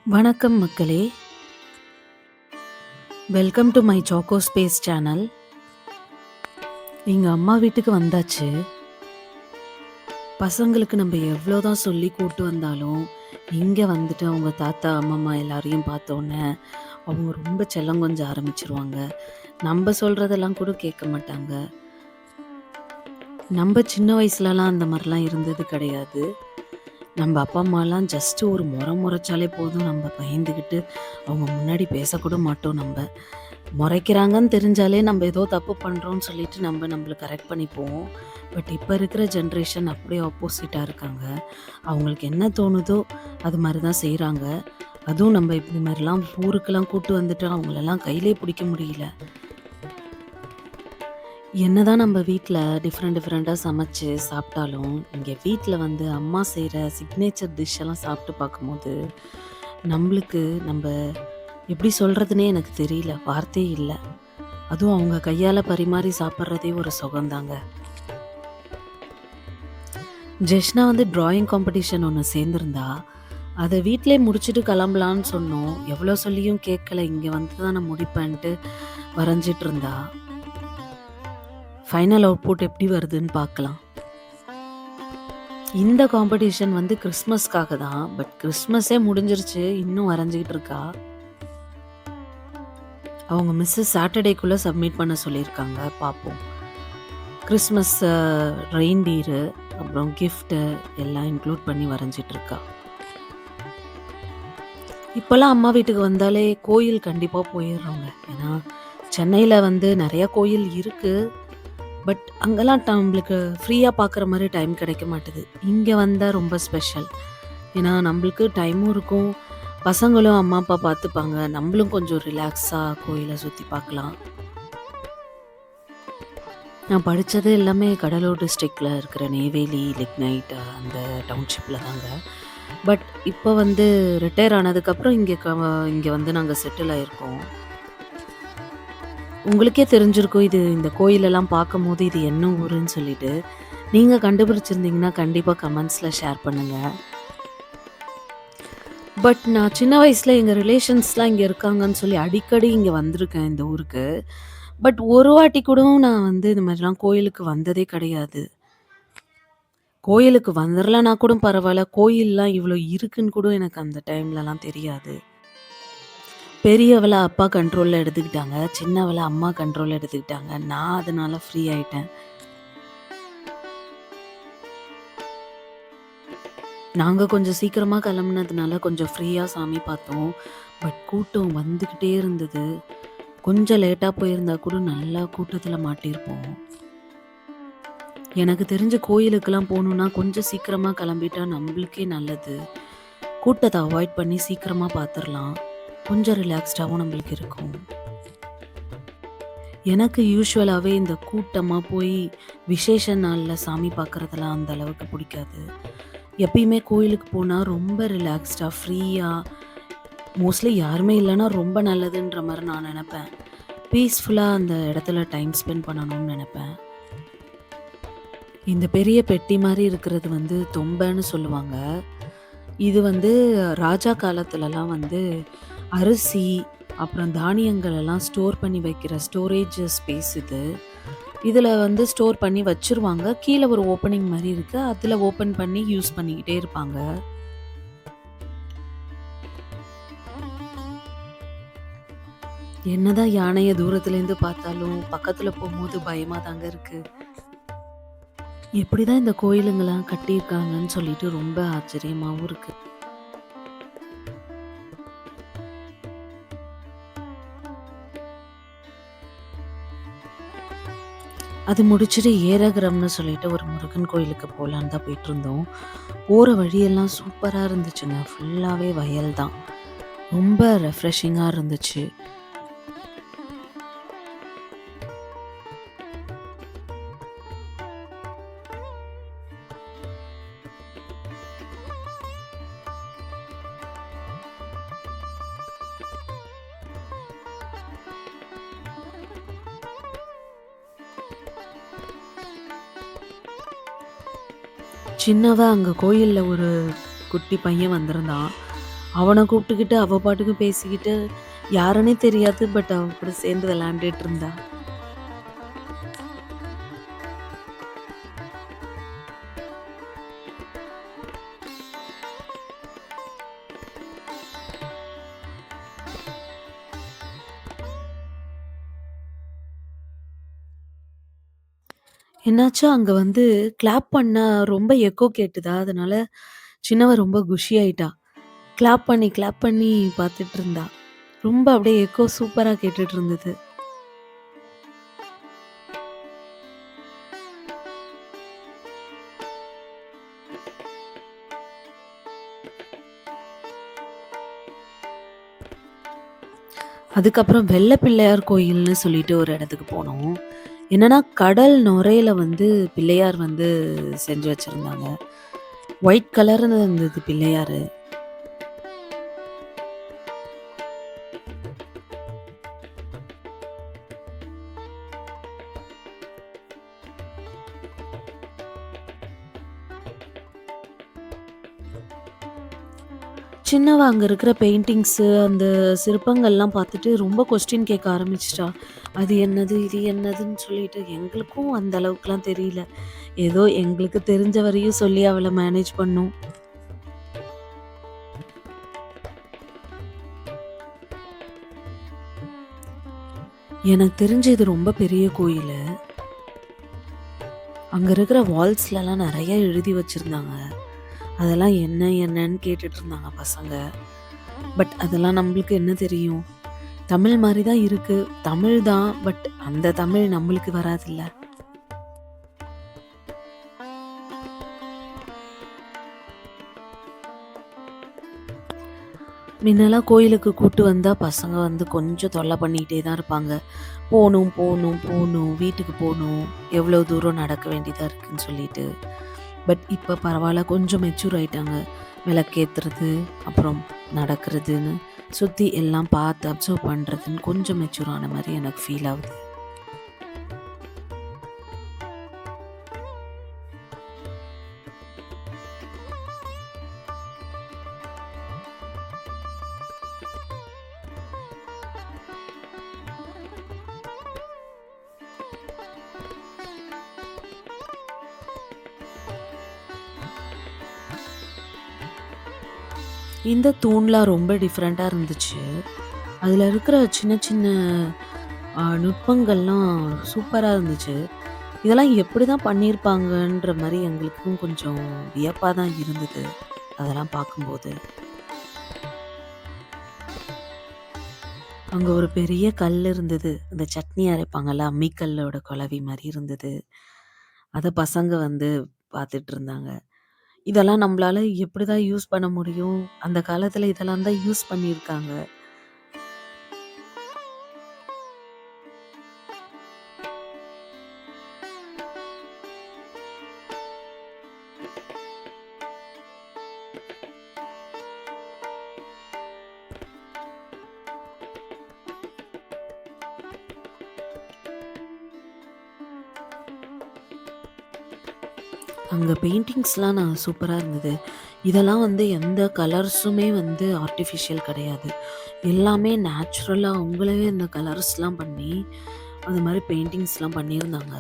வணக்கம் மக்களே! Welcome to my choco space channel. எங்க அம்மா வீட்டுக்கு வந்தாச்சு. பசங்களுக்கு நம்ம எவ்வளோதான் சொல்லி கூட்டு வந்தாலும், இங்க வந்துட்டு அவங்க தாத்தா, அம்மம்மா எல்லாரையும் பார்த்தோன்னே, அவங்க ரொம்ப செல்லம் கொஞ்ச ஆரம்பிச்சுருவாங்க. நம்ப சொல்றதெல்லாம் கூட கேட்க மாட்டாங்க. நம்ப சின்ன வயசுலலாம் அந்த மாரிலாம் இருந்தது கிடையாது. நம்ப அப்பா, அம்மாலாம் ஜஸ்ட்டு ஒரு மொறைச்சாலே போதும், நம்ப பயந்துகிட்டு அவங்க முன்னாடி பேசக்கூட மாட்டோம் நம்ப. மொறைக்கிறாங்கன்னு தெரிஞ்சாலே நம்ப ஏதோ தப்பு பண்றோம்ன்னு சொல்லிட்டு நம்பள கரெக்ட் பண்ணிப்போம். பட் இப்ப இருக்கிற ஜென்ரேஷன் அப்படியே ஆப்போசிட்டா இருக்காங்க. அவங்களுக்கு என்ன தோணுதோ அது மாரி தான் செய்றாங்க. அதுவும் நம்ப இப்படி மாரிலாம் ஊருக்கெல்லாம் கூட்டு வந்துட்டா அவங்களலாம் கையிலே பிடிக்க முடியல. என்னதான் நம்ம வீட்ல டிஃப்ரெண்ட்டா சமைச்சு சாப்பிட்டாலும், இங்க வீட்ல வந்து அம்மா செய்ற சிக்னேச்சர் டிஷ் எல்லாம் சாப்பிட்டு பார்க்கும்போது, நம்பளுக்கு எப்படி சொல்றதுன்னே எனக்கு தெரியல. வார்த்தையே இல்ல. அதுவும் அவங்க கையால பரிமாறி சாப்பிடுறதே ஒரு சுகம்தாங்க. ஜெஷ்னா வந்து டிராயிங் காம்படிஷன் ஒண்ணு சேர்ந்திருந்தா, அத வீட்லயே முடிச்சுட்டு கிளம்பலான்னு சொன்னோம். எவ்வளோ சொல்லியும் கேட்கல. இங்க வந்து தான் நான் முடிப்பேன்ட்டு வரைஞ்சிட்டு இருந்தா. ஃபைனல் அவுட்புட் எப்படி வருதுன்னு பார்க்கலாம். இந்த காம்படிஷன் வந்து கிறிஸ்மஸ்க்காக தான். பட் கிறிஸ்மஸே முடிஞ்சிருச்சு. இன்னும் வரைஞ்சுக்கிட்டு இருக்கா. அவங்க மிஸ்ஸஸ் சாட்டர்டேக்குள்ள சப்மிட் பண்ண சொல்லியிருக்காங்க. பார்ப்போம். கிறிஸ்மஸ் ரெயின்டீரு, அப்புறம் கிஃப்ட்டு எல்லாம் இன்க்ளூட் பண்ணி வரைஞ்சிட்டு இருக்கா. இப்போல்லாம் அம்மா வீட்டுக்கு வந்தாலே கோயில் கண்டிப்பா போயிடுறோங்க. ஏன்னா சென்னையில வந்து நெறைய கோயில் இருக்கு. பட் அங்கெல்லாம் நம்மளுக்கு ஃப்ரீயா பார்க்குற மாரி டைம் கிடைக்க மாட்டுது. இங்க வந்தா ரொம்ப ஸ்பெஷல். ஏன்னா நம்மளுக்கு டைமும் இருக்கும். பசங்களும் அம்மா, அப்பா பார்த்துப்பாங்க. நம்மளும் கொஞ்சம் ரிலாக்ஸா கோயில சுத்தி பார்க்கலாம். நான் படிச்சது எல்லாமே கடலூர் டிஸ்ட்ரிக்ட்ல இருக்கிற நெய்வேலி, லிக்னைட் அந்த டவுன்ஷிப்ல தாங்க. பட் இப்போ வந்து ரிட்டயர் ஆனதுக்கப்புறம் இங்க வந்து நாங்க செட்டில் ஆயிருக்கோம். உங்களுக்கே தெரிஞ்சிருக்கும் இந்த கோயிலெல்லாம் பார்க்கும்போது இது என்ன ஊருன்னு சொல்லிட்டு. நீங்க கண்டுபிடிச்சிருந்தீங்கன்னா கண்டிப்பா கமெண்ட்ஸ்ல ஷேர் பண்ணுங்க. பட் நான் சின்ன வயசுல எங்க ரிலேஷன்ஸ்லாம் இங்க இருக்காங்கன்னு சொல்லி அடிக்கடி இங்க வந்திருக்கேன் இந்த ஊருக்கு. பட் ஒரு வாட்டி கூடவும் நான் வந்து இந்த மாதிரிலாம் கோயிலுக்கு வந்ததே கிடையாது. கோயிலுக்கு வந்துரலனா கூட பரவால்ல. கோயில்லாம் இவ்ளோ இருக்குன்னு கூட எனக்கு அந்த டைம்லலாம் தெரியாது. பெரியவள அப்பா கண்ட்ரோல்ல எடுத்துக்கிட்டாங்க. சின்னவள அம்மா கண்ட்ரோல்ல எடுத்துக்கிட்டாங்க. நான் அதனால ஃப்ரீ ஆயிட்டேன். நாங்க கொஞ்சம் சீக்கிரமா கிளம்புனதுனால கொஞ்சம் ஃப்ரீயா சாமி பார்த்தோம். பட் கூட்டம் வந்துகிட்டே இருந்தது. கொஞ்சம் லேட்டா போயிருந்தா கூட நல்லா கூட்டத்துல மாட்டியிருப்போம். எனக்கு தெரிஞ்ச கோயிலுக்கெல்லாம் போணும்னா கொஞ்சம் சீக்கிரமா கிளம்பிட்டா நம்மளுக்கே நல்லது. கூட்டத்த அவாய்ட் பண்ணி சீக்கிரமா பார்த்துரலாம். கொஞ்சம் ரிலாக்ஸ்டாவும் நம்மளுக்கு இருக்கும். எனக்கு யூசுவலாவே இந்த கூட்டமா போய் விசேஷ நாள்ல சாமி பார்க்குறதெல்லாம் அந்த அளவுக்கு பிடிக்காது. எப்பயுமே கோயிலுக்கு போனா ரொம்ப ரிலாக்ஸ்டா, ஃப்ரீயா, மோஸ்ட்லி யாருமே இல்லன்னா ரொம்ப நல்லதுன்ற மாரி நான் நெனப்பேன். பீஸ்ஃபுல்லா அந்த இடத்துல டைம் ஸ்பெண்ட் பண்ணணும்னு நெனப்பேன். இந்த பெரிய பெட்டி மாரி இருக்கிறது வந்து தொம்பன்னு சொல்லுவாங்க. இது வந்து ராஜா காலத்துலலாம் வந்து அரிசி, அப்புறம் தானியங்கள் எல்லாம் ஸ்டோர் பண்ணி வைக்கிற ஸ்டோரேஜ் ஸ்பேஸ் இது. இதுல வந்து ஸ்டோர் பண்ணி வச்சுருவாங்க. கீழ ஒரு ஓப்பனிங் மாரி இருக்கு. அதுல ஓப்பன் பண்ணி யூஸ் பண்ணிக்கிட்டே இருப்பாங்க. என்னதான் யானைய தூரத்துலேருந்து பார்த்தாலும், பக்கத்துல போம்போது பயமா தாங்க இருக்கு. எப்படிதான் இந்த கோயிலுங்கலாம் கட்டியிருக்காங்கன்னு சொல்லிட்டு ரொம்ப ஆச்சரியமாவும் இருக்கு. அது முடிச்சுட்டு ஏரகரம்னு சொல்லிட்டு ஒரு முருகன் கோயிலுக்கு போலான்னு தான் போயிட்டுருந்தோம். போற வழியெல்லாம் சூப்பரா இருந்துச்சுங்க. ஃபுல்லாவே வயல் தான். ரொம்ப ரெஃப்ரெஷிங்கா இருந்துச்சு. சின்னவா அங்க கோயில்ல ஒரு குட்டி பையன் வந்திருந்தான். அவன கூப்பிட்டுக்கிட்டு அவ பாட்டுக்கு பேசிக்கிட்டு யாருன்னே தெரியாது. பட் அவ கூட சேர்ந்து விளையாண்டுட்டு இருந்தா. என்னாச்சு அங்க வந்து கிளாப் பண்ணா ரொம்ப எக்கோ கேட்டுதா, அதனால சின்னவ ரொம்ப குஷி ஆயிட்டா. கிளாப் பண்ணி பார்த்துட்டு இருந்தா. ரொம்ப அப்படியே எக்கோ சூப்பரா கேட்டுட்டு இருந்தது. அதுக்கப்புறம் வெள்ள பிள்ளையார் கோயில்னு சொல்லிட்டு ஒரு இடத்துக்கு போனோம். என்னன்னா, கடல் நுரையில வந்து பிள்ளையார் வந்து செஞ்சு வச்சிருந்தாங்க. ஒயிட் கலர்ல இருந்தது பிள்ளையாரு. சின்னவ அங்க இருக்கிற பெயிண்டிங்ஸு, அந்த சிற்பங்கள்லாம் பார்த்துட்டு ரொம்ப கொஸ்டின் கேட்க ஆரம்பிச்சுட்டா. அது என்னது? இது என்னதுன்னு சொல்லிட்டு. எங்களுக்கும் அந்த அளவுக்குலாம் தெரியல. ஏதோ எங்களுக்கு தெரிஞ்ச வரையும் சொல்லி அவள மேனேஜ் பண்ணோம். எனக்கு தெரிஞ்சு இது ரொம்ப பெரிய கோயிலு. அங்க இருக்கிற வால்ஸ்லலாம் நெறைய எழுதி வச்சிருந்தாங்க. அதெல்லாம் என்னன்னு கேட்டுட்டு இருந்தாங்க பசங்க. பட் அதெல்லாம் நம்மளுக்கு என்ன தெரியும்? தமிழ் மாரி தான் இருக்கு. தமிழ் தான். பட் அந்த தமிழ் நம்மளுக்கு வராதுல்ல. முன்னலாம் கோயிலுக்கு கூட்டு வந்தா பசங்க வந்து கொஞ்சம் தொல்ல பண்ணிக்கிட்டே தான் இருப்பாங்க. போணும், வீட்டுக்கு போணும், எவ்வளோ தூரம் நடக்க வேண்டியதா இருக்குன்னு சொல்லிட்டு. பட் இப்ப பரவால்ல, கொஞ்சம் மெச்சூர் ஆயிட்டாங்க. விளக்கேத்துறது, அப்புறம் நடக்கிறதுன்னு, சுத்தி எல்லாம் பார்த்து அப்சர்வ் பண்றதுன்னு கொஞ்சம் மெச்சூர் ஆன மாரி எனக்கு ஃபீல் ஆகுது. இந்த தூண்லாம் ரொம்ப டிஃப்ரெண்ட்டா இருந்துச்சு. அதுல இருக்கிற சின்ன சின்ன நுட்பங்கள்லாம் சூப்பரா இருந்துச்சு. இதெல்லாம் எப்படிதான் பண்ணியிருப்பாங்கன்ற மாரி எங்களுக்கும் கொஞ்சம் வியப்பா தான் இருந்தது. அதெல்லாம் பார்க்கும்போது. அங்க ஒரு பெரிய கல் இருந்தது. இந்த சட்னி அரைப்பாங்கல்ல, அம்மிக்கல்லோட கொலவி மாரி இருந்தது. அத பசங்க வந்து பார்த்துட்டு இருந்தாங்க. இதெல்லாம் நம்பளால எப்படிதான் யூஸ் பண்ண முடியும்? அந்த காலத்துல இதெல்லாம் தான் யூஸ் பண்ணியிருக்காங்க. அங்க பெயிண்டிங்ஸ்லாம் சூப்பரா இருந்தது. இதெல்லாம் வந்து எந்த கலர்ஸுமே வந்து ஆர்ட்டிஃபிஷியல் கிடையாது. எல்லாமே நேச்சுரலா அவங்களாவே அந்த கலர்ஸ்லாம் பண்ணி, அந்த மாரி பெயிண்டிங்ஸ்லாம் பண்ணியிருந்தாங்க.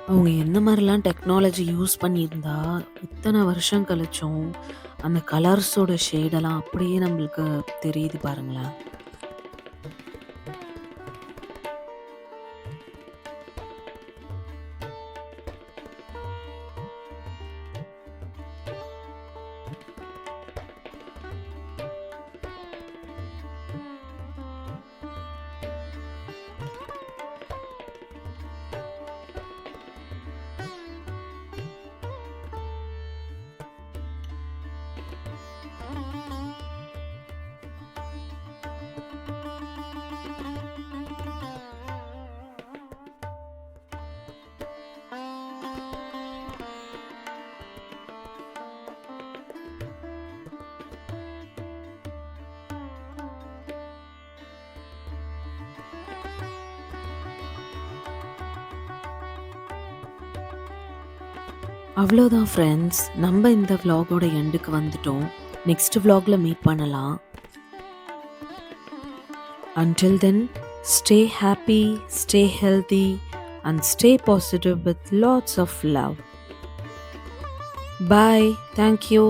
அவங்க எந்த மாரிலாம் டெக்னாலஜி யூஸ் பண்ணியிருந்தா, இத்தன வருஷம் கழிச்சும், அந்த கலர்ஸோட ஷேடெல்லாம் அப்படியே நம்மளுக்கு தெரியுது பாருங்களேன். அவ்வளோதான் ஃப்ரெண்ட்ஸ். நம்ம இந்த விலாகோட எண்டுக்கு வந்துட்டோம். நெக்ஸ்ட் vlogல மீட் பண்ணலாம். Until then, stay happy, stay healthy, and stay positive with lots of love. Bye. Thank you.